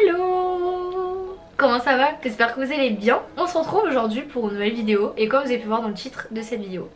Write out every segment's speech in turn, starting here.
Hello! Comment ça va? J'espère que vous allez bien. On se retrouve aujourd'hui pour une nouvelle vidéo et comme vous avez pu voir dans le titre de cette vidéo,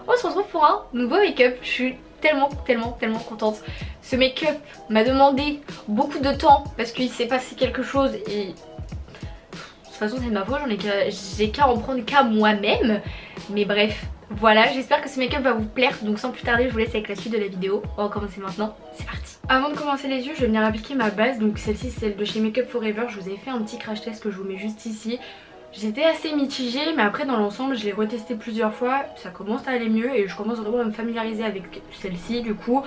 on se retrouve pour un nouveau make-up. Je suis tellement contente. Ce make-up m'a demandé beaucoup de temps parce qu'il s'est passé quelque chose et... de toute façon c'est de ma faute, j'ai qu'à en prendre qu'à moi-même. Mais bref, voilà, j'espère que ce make-up va vous plaire. Donc sans plus tarder, je vous laisse avec la suite de la vidéo. On va commencer maintenant, c'est parti. Avant de commencer les yeux, je vais venir appliquer ma base. Donc celle-ci c'est celle de chez Make Up Forever. Je vous ai fait un petit crash test que je vous mets juste ici. J'étais assez mitigée, mais après dans l'ensemble je l'ai retesté plusieurs fois. Ça commence à aller mieux et je commence vraiment à me familiariser avec celle-ci du coup.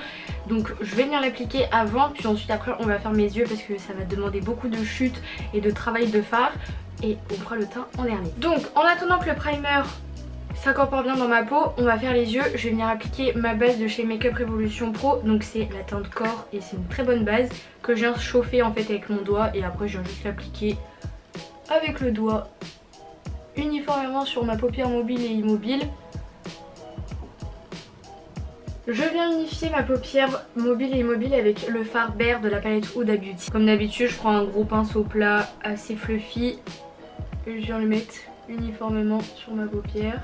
Donc je vais venir l'appliquer avant, puis ensuite après on va faire mes yeux parce que ça va demander beaucoup de chutes et de travail de fard. Et on fera le teint en dernier. Donc en attendant que le primer s'incorpore bien dans ma peau, on va faire les yeux. Je vais venir appliquer ma base de chez Make Up Revolution Pro. Donc c'est la teinte corps et c'est une très bonne base que je viens chauffer en fait avec mon doigt. Et après je viens juste l'appliquer avec le doigt uniformément sur ma paupière mobile et immobile. Je viens unifier ma paupière mobile et immobile avec le fard Bare de la palette Huda Beauty. Comme d'habitude je prends un gros pinceau plat assez fluffy et je viens le mettre uniformément sur ma paupière.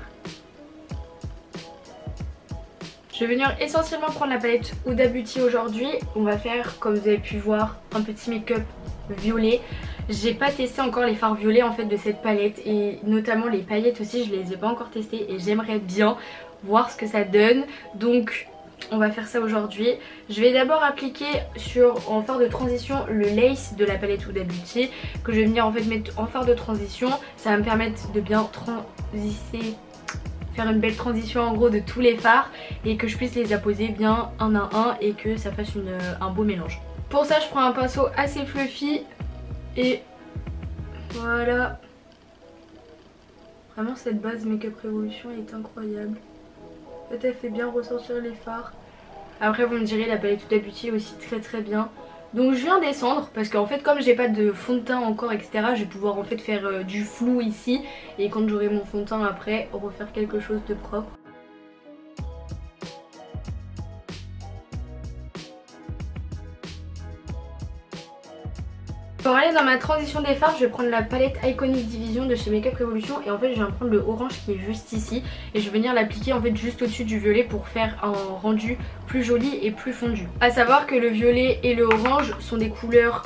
Je vais venir essentiellement prendre la palette Huda Beauty aujourd'hui. On va faire, comme vous avez pu voir, un petit make-up violet. J'ai pas testé encore les fards violets en fait de cette palette et notamment les paillettes aussi, je les ai pas encore testées et j'aimerais bien voir ce que ça donne. Donc on va faire ça aujourd'hui. Je vais d'abord appliquer en fard de transition le lace de la palette Huda Beauty que je vais venir en fait mettre en fard de transition. Ça va me permettre de bien faire une belle transition en gros de tous les fards et que je puisse les apposer bien un à un et que ça fasse un beau mélange. Pour ça je prends un pinceau assez fluffy et voilà. Vraiment cette base Make Up Revolution est incroyable. En fait elle fait bien ressortir les fards. Après vous me direz la palette Huda Beauty est aussi très bien. Donc je viens descendre parce qu'en fait comme j'ai pas de fond de teint encore etc, je vais pouvoir en fait faire du flou ici. Et quand j'aurai mon fond de teint après refaire quelque chose de propre. Pour aller dans ma transition des fards, je vais prendre la palette Iconic Division de chez Make Up Revolution et en fait je viens prendre le orange qui est juste ici et je vais venir l'appliquer en fait juste au-dessus du violet pour faire un rendu plus joli et plus fondu. A savoir que le violet et le orange sont des couleurs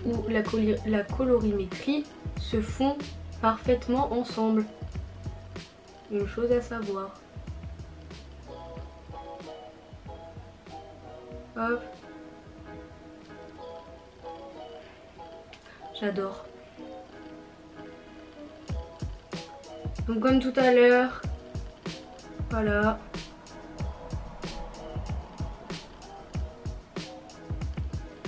où la colorimétrie se fond parfaitement ensemble. Une chose à savoir. Hop. J'adore. Donc comme tout à l'heure, voilà.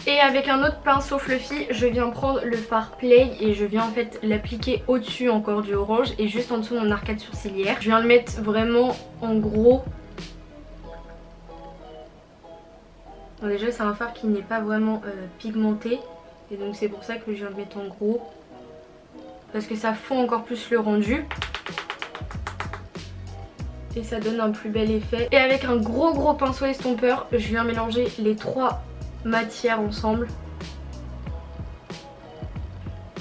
Et avec un autre pinceau fluffy, je viens prendre le fard Play et je viens en fait l'appliquer au-dessus encore du orange et juste en dessous de mon arcade sourcilière. Je viens le mettre vraiment en gros. Bon, déjà c'est un fard qui n'est pas vraiment pigmenté. Et donc c'est pour ça que je viens le mettre en gros. Parce que ça fond encore plus le rendu. Et ça donne un plus bel effet. Et avec un gros pinceau estompeur, je viens mélanger les trois matières ensemble.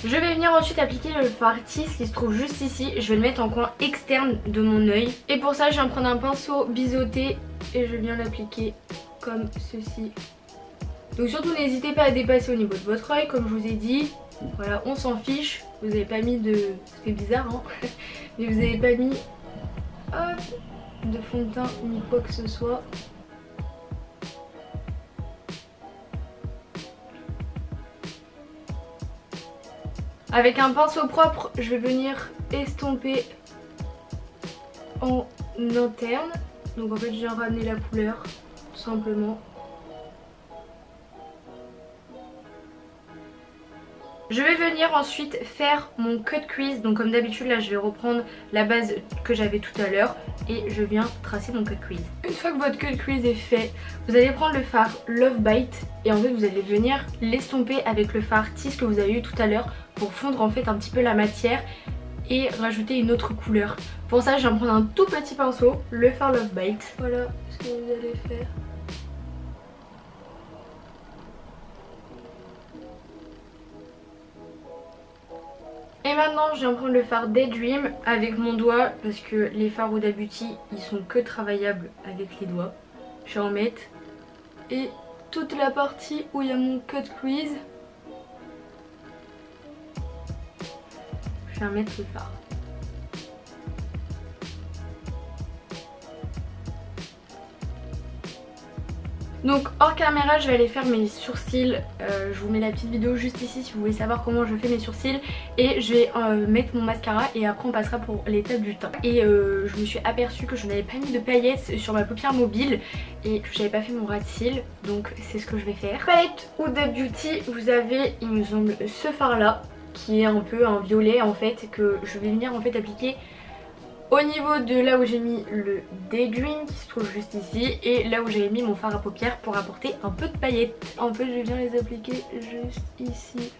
Je vais venir ensuite appliquer le fard Tease qui se trouve juste ici. Je vais le mettre en coin externe de mon œil. Et pour ça je viens prendre un pinceau biseauté et je viens l'appliquer comme ceci. Donc surtout n'hésitez pas à dépasser au niveau de votre œil comme je vous ai dit. Voilà, on s'en fiche. Vous n'avez pas mis de... c'est bizarre hein. Mais vous n'avez pas mis de fond de teint ni quoi que ce soit. Avec un pinceau propre, je vais venir estomper en interne. Donc en fait je viens ramener la couleur tout simplement. Je vais venir ensuite faire mon cut crease. Donc comme d'habitude là je vais reprendre la base que j'avais tout à l'heure et je viens tracer mon cut crease. Une fois que votre cut crease est fait, vous allez prendre le fard Love Bite et en fait vous allez venir l'estomper avec le fard Tease que vous avez eu tout à l'heure pour fondre en fait un petit peu la matière et rajouter une autre couleur. Pour ça je viens prendre un tout petit pinceau, le fard Love Bite. Voilà ce que vous allez faire. Et maintenant je viens prendre le fard Daydream avec mon doigt parce que les fards Huda Beauty ils sont que travaillables avec les doigts. Je vais en mettre et toute la partie où il y a mon cut crease, je vais en mettre le fard. Donc hors caméra je vais aller faire mes sourcils, je vous mets la petite vidéo juste ici si vous voulez savoir comment je fais mes sourcils. Et je vais mettre mon mascara et après on passera pour l'étape du teint. Et je me suis aperçue que je n'avais pas mis de paillettes sur ma paupière mobile et que j'avais pas fait mon ras de cils, donc c'est ce que je vais faire. Palette Huda Beauty, vous avez il me semble ce fard là qui est un peu un violet en fait, que je vais venir en fait appliquer au niveau de là où j'ai mis le Daydream qui se trouve juste ici et là où j'avais mis mon fard à paupières pour apporter un peu de paillettes. En fait je viens les appliquer juste ici.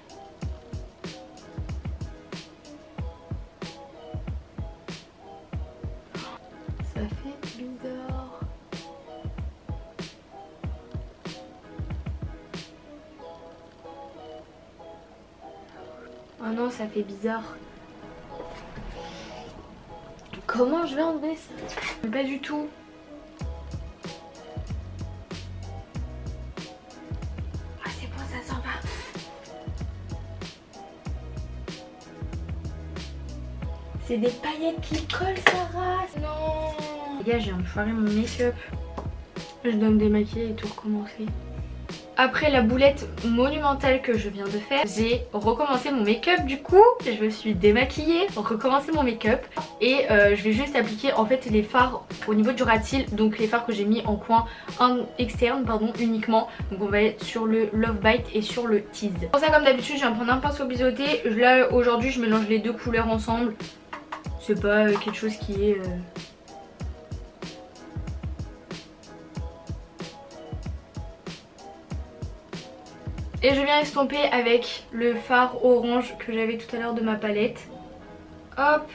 Ça fait bizarre. Oh non, ça fait bizarre. Comment je vais enlever ça? Pas du tout. Ah c'est bon, ça s'en va. C'est des paillettes qui collent sa race. Non. Les gars, j'ai enfoiré mon make-up. Je dois me démaquiller et tout recommencer. Après la boulette monumentale que je viens de faire, j'ai recommencé mon make-up du coup. Je me suis démaquillée, recommencé mon make-up. Et je vais juste appliquer en fait les fards au niveau du ras de cils. Donc les fards que j'ai mis en coin externe pardon uniquement. Donc on va être sur le Love Bite et sur le Tease. Pour ça comme d'habitude je viens prendre un pinceau biseauté. Là aujourd'hui je mélange les deux couleurs ensemble. C'est pas quelque chose qui est... Et je viens estomper avec le fard orange que j'avais tout à l'heure de ma palette. Hop.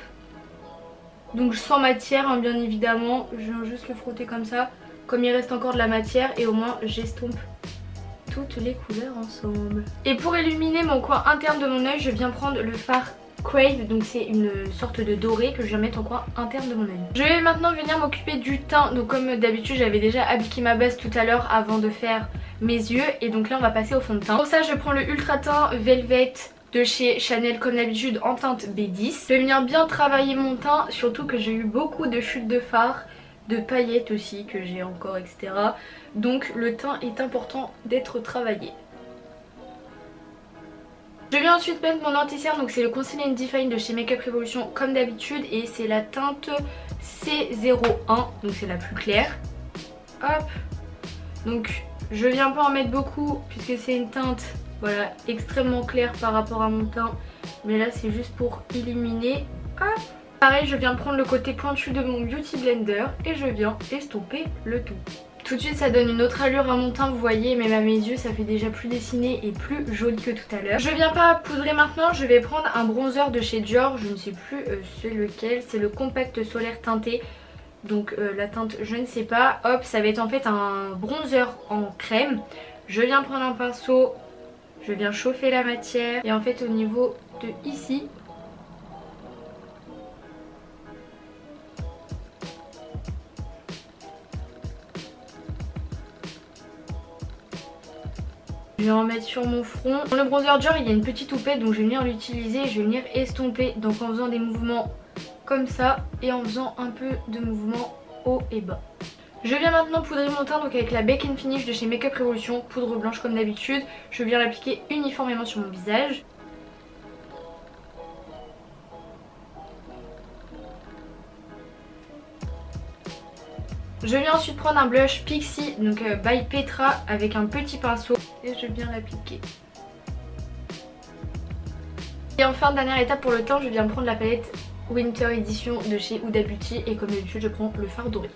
Donc sans matière hein, bien évidemment. Je viens juste le frotter comme ça. Comme il reste encore de la matière et au moins j'estompe toutes les couleurs ensemble. Et pour illuminer mon coin interne de mon œil, je viens prendre le fard Crave. Donc c'est une sorte de doré que je viens mettre en coin interne de mon œil. Je vais maintenant venir m'occuper du teint. Donc comme d'habitude j'avais déjà appliqué ma base tout à l'heure avant de faire mes yeux. Et donc là on va passer au fond de teint. Pour ça je prends le Ultra Teint Velvet de chez Chanel comme d'habitude en teinte B10. Je vais venir bien travailler mon teint, surtout que j'ai eu beaucoup de chutes de fard, de paillettes aussi que j'ai encore etc. Donc le teint est important d'être travaillé. Je viens ensuite mettre mon anti-cerne, donc c'est le Conceal and Define de chez Makeup Revolution comme d'habitude. Et c'est la teinte C01, donc c'est la plus claire. Hop. Donc je viens pas en mettre beaucoup puisque c'est une teinte voilà, extrêmement claire par rapport à mon teint. Mais là c'est juste pour illuminer. Hop. Pareil je viens prendre le côté pointu de mon Beauty Blender et je viens estomper le tout. Tout de suite ça donne une autre allure à mon teint, vous voyez, même à mes yeux ça fait déjà plus dessiné et plus joli que tout à l'heure. Je viens pas poudrer maintenant, je vais prendre un bronzer de chez Dior, je ne sais plus c'est lequel, c'est le Compact Solaire Teinté. Donc la teinte je ne sais pas. Hop, ça va être en fait un bronzer en crème. Je viens prendre un pinceau, je viens chauffer la matière et en fait au niveau de ici je vais en mettre sur mon front. Dans le bronzer Dior il y a une petite houppette donc je vais venir l'utiliser et je vais venir estomper. Donc en faisant des mouvements comme ça et en faisant un peu de mouvements haut et bas. Je viens maintenant poudrer mon teint donc avec la Bake and Finish de chez Makeup Revolution, poudre blanche comme d'habitude. Je viens l'appliquer uniformément sur mon visage. Je viens ensuite prendre un blush Pixi donc by Petra avec un petit pinceau et je viens l'appliquer. Et enfin dernière étape pour le teint, je viens prendre la palette Winter Edition de chez Huda Beauty et comme d'habitude je prends le fard doré.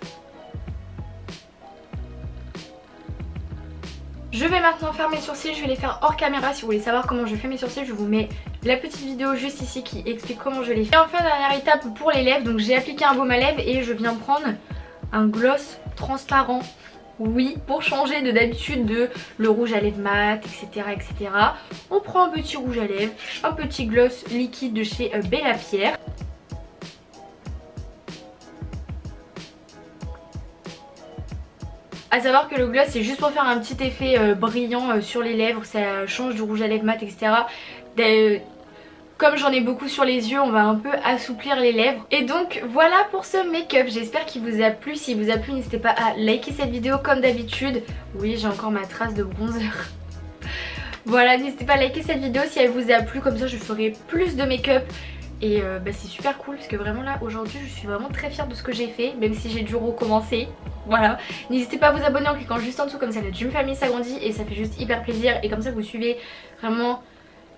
Je vais maintenant faire mes sourcils, je vais les faire hors caméra. Si vous voulez savoir comment je fais mes sourcils, je vous mets la petite vidéo juste ici qui explique comment je les fais. Et enfin dernière étape pour les lèvres, donc j'ai appliqué un baume à lèvres et je viens prendre un gloss transparent Oui, pour changer de d'habitude de le rouge à lèvres mat, etc., etc. On prend un petit rouge à lèvres, un petit gloss liquide de chez Bella Pierre. A savoir que le gloss c'est juste pour faire un petit effet brillant sur les lèvres, ça change du rouge à lèvres mat, etc. Comme j'en ai beaucoup sur les yeux, on va un peu assouplir les lèvres. Et donc voilà pour ce make-up, j'espère qu'il vous a plu. S'il vous a plu, n'hésitez pas à liker cette vidéo comme d'habitude. Oui, j'ai encore ma trace de bronzer. Voilà, n'hésitez pas à liker cette vidéo si elle vous a plu, comme ça je ferai plus de make-up. Et c'est super cool parce que vraiment là aujourd'hui je suis vraiment très fière de ce que j'ai fait, même si j'ai dû recommencer. Voilà, n'hésitez pas à vous abonner en cliquant juste en dessous, comme ça la Dream Family s'agrandit et ça fait juste hyper plaisir. Et comme ça vous suivez vraiment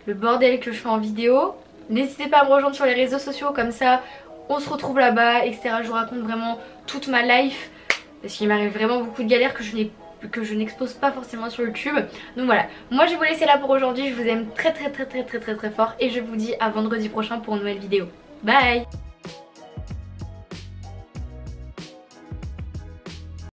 le bordel que je fais en vidéo. N'hésitez pas à me rejoindre sur les réseaux sociaux, comme ça on se retrouve là-bas, etc. Je vous raconte vraiment toute ma life parce qu'il m'arrive vraiment beaucoup de galères que je n'expose pas forcément sur YouTube. Donc voilà, moi je vais vous laisser là pour aujourd'hui. Je vous aime très fort et je vous dis à vendredi prochain pour une nouvelle vidéo. Bye.